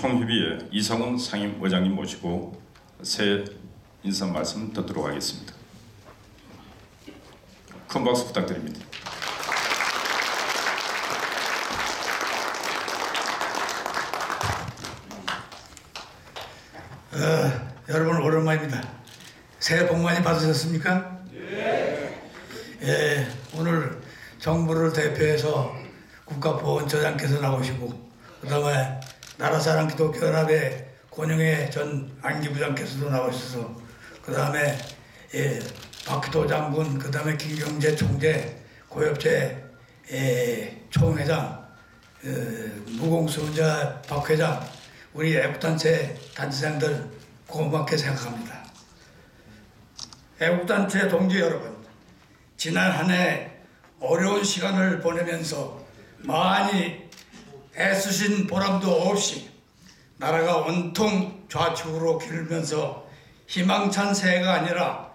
총회의에 이상훈 상임의장님 모시고 새 인사 말씀 듣도록 하겠습니다. 큰 박수 부탁드립니다. 여러분 오랜만입니다. 새해 복 많이 받으셨습니까? 예, 오늘 정부를 대표해서 국가보훈처장께서 나오시고 그 다음에 나라사랑기독교연합의 권영애 전 안기부장께서도 나오셔서 그 다음에 박기도 장군, 그 다음에 김경재 총재, 고엽재 총회장, 무공수자 박 회장, 우리 애국단체 단체장들 고맙게 생각합니다. 애국단체 동지 여러분, 지난 한 해 어려운 시간을 보내면서 많이 애쓰신 보람도 없이 나라가 온통 좌측으로 기울면서 희망찬 새해가 아니라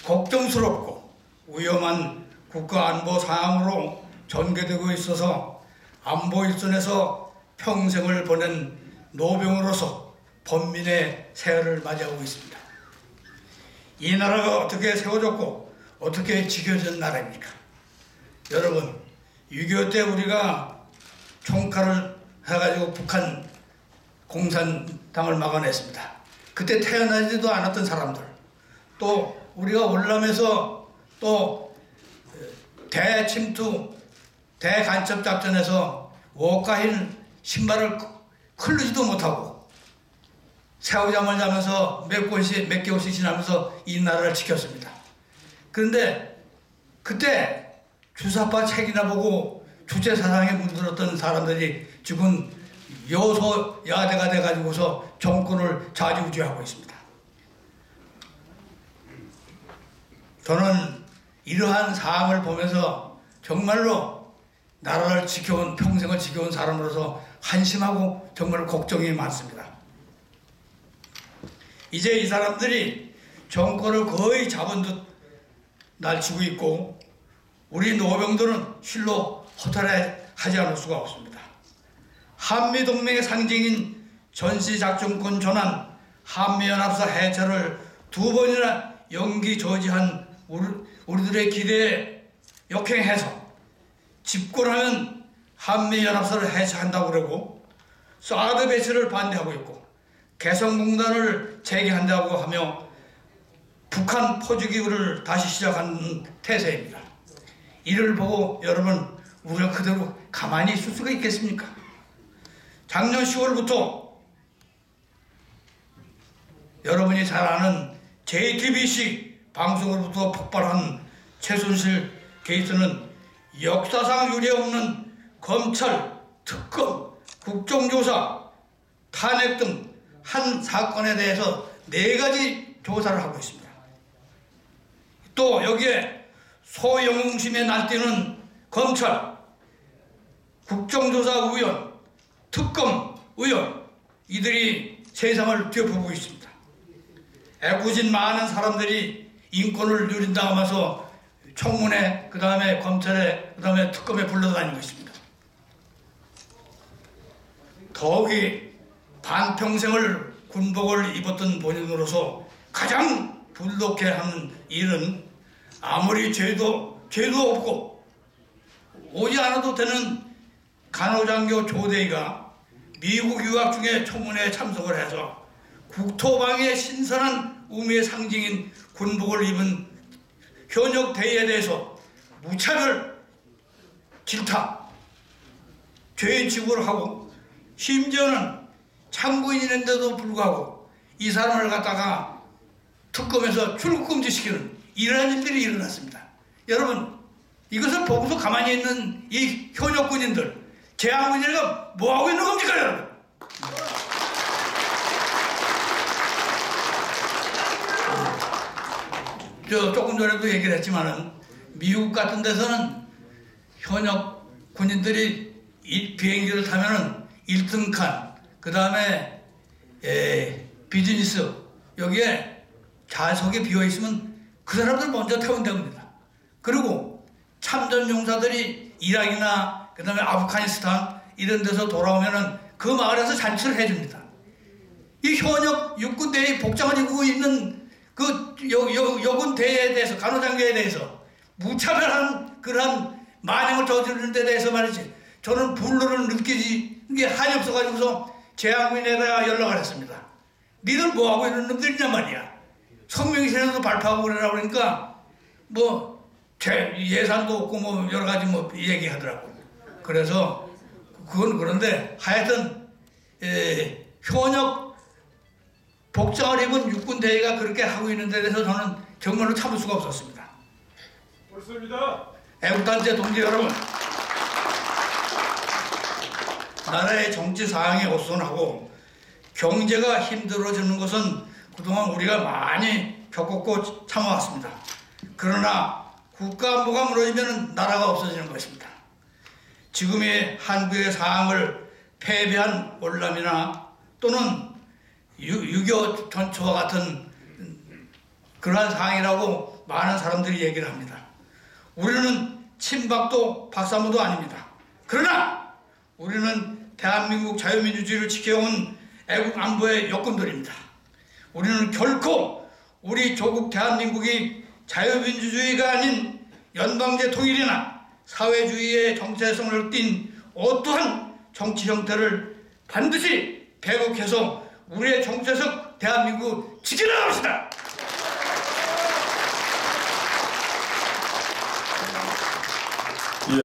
걱정스럽고 위험한 국가안보 상황으로 전개되고 있어서 안보 일선에서 평생을 보낸 노병으로서 번민의 새해를 맞이하고 있습니다. 이 나라가 어떻게 세워졌고 어떻게 지켜진 나라입니까? 여러분, 6.25 때 우리가 총칼을 해가지고 북한 공산당을 막아냈습니다. 그때 태어나지도 않았던 사람들, 또 우리가 월남에서 또 대침투, 대간첩 작전에서 워카인 신발을 클르지도 못하고 새우잠을 자면서 몇 개월씩 지나면서 이 나라를 지켰습니다. 그런데 그때 주사파 책이나 보고 주체사상에 물들었던 사람들이 지금 여소야대가 돼가지고서 정권을 좌지우지하고 있습니다. 저는 이러한 상황을 보면서 정말로 나라를 지켜온, 평생을 지켜온 사람으로서 한심하고 정말 걱정이 많습니다. 이제 이 사람들이 정권을 거의 잡은 듯 날치고 있고 우리 노병들은 실로 허탈해하지 않을 수가 없습니다. 한미동맹의 상징인 전시작전권 전환, 한미연합사 해체를 2번이나 연기 저지한 우리들의 기대에 역행해서 집권하면 한미연합사를 해체한다고 그러고 사드 배치를 반대하고 있고 개성공단을 재개한다고 하며 북한 포주기를 다시 시작하는 태세입니다. 이를 보고 여러분, 우리가 그대로 가만히 있을 수가 있겠습니까? 작년 10월부터 여러분이 잘 아는 JTBC 방송으로부터 폭발한 최순실 게이트는 역사상 유례없는 검찰, 특검, 국정조사, 탄핵 등 한 사건에 대해서 4가지 조사를 하고 있습니다. 또 여기에 소영웅심에 날뛰는 검찰, 국정조사 의원, 특검 의원, 이들이 세상을 뒤엎어보고 있습니다. 애꿎은 많은 사람들이 인권을 누린다 하면서 청문회, 그 다음에 검찰에, 그 다음에 특검에 불러다니고 있습니다. 더욱이 반평생을 군복을 입었던 본인으로서 가장 불독해하는 일은 아무리 죄도 없고 오지 않아도 되는 간호장교 조대희가 미국 유학 중에 청문회에 참석을 해서 국토방위의 신선한 의미의 상징인 군복을 입은 현역 대위에 대해서 무차별 질타, 죄인 취급을 하고 심지어는 참고인인데도 불구하고 이 사람을 갖다가 특검에서 출국금지시키는 이러한 일들이 일어났습니다. 여러분, 이것을 보고서 가만히 있는 이 현역 군인들, 재향군인들은 뭐하고 있는 겁니까, 여러분? 조금 전에도 얘기를 했지만은 미국 같은 데서는 현역 군인들이 이 비행기를 타면은 1등 칸, 그 다음에 비즈니스, 여기에 좌석이 비어있으면 그 사람들 먼저 태운답니다. 그리고 참전용사들이 이락이나 그 다음에 아프가니스탄 이런 데서 돌아오면은 그 마을에서 잔치를 해줍니다. 이 현역 육군대의 복장을 입고 있는 그 여군대에 대해서, 간호장교에 대해서 무차별한 그러한 만행을 저지르는 데 대해서 말이지, 저는 분노를 느끼는 게 한이 없어가지고서 재앙민에다가 연락을 했습니다. 니들 뭐하고 있는 놈들이냐 말이야. 성명신에도 발표하고 그러라고 그러니까 뭐 예산도 없고 뭐 여러 가지 뭐 얘기하더라고. 그래서 그건 그런데 하여튼 현역 복장을 입은 육군대위가 그렇게 하고 있는 데 대해서 저는 정말로 참을 수가 없었습니다. 옳습니다. 애국단체 동지 여러분, 나라의 정치 상황이 어수선하고 경제가 힘들어지는 것은 그동안 우리가 많이 겪었고 참아왔습니다. 그러나 국가 안보가 무너지면 나라가 없어지는 것입니다. 지금의 한국의 상황을 패배한 월남이나 또는 6.25 전초와 같은 그러한 상황이라고 많은 사람들이 얘기를 합니다. 우리는 친박도 박사모도 아닙니다. 그러나 우리는 대한민국 자유민주주의를 지켜온 애국 안보의 여건들입니다. 우리는 결코 우리 조국 대한민국이 자유민주주의가 아닌 연방제 통일이나 사회주의의 정체성을 띤 어떠한 정치 형태를 반드시 배격해서 우리의 정체성 대한민국 지켜나갑시다.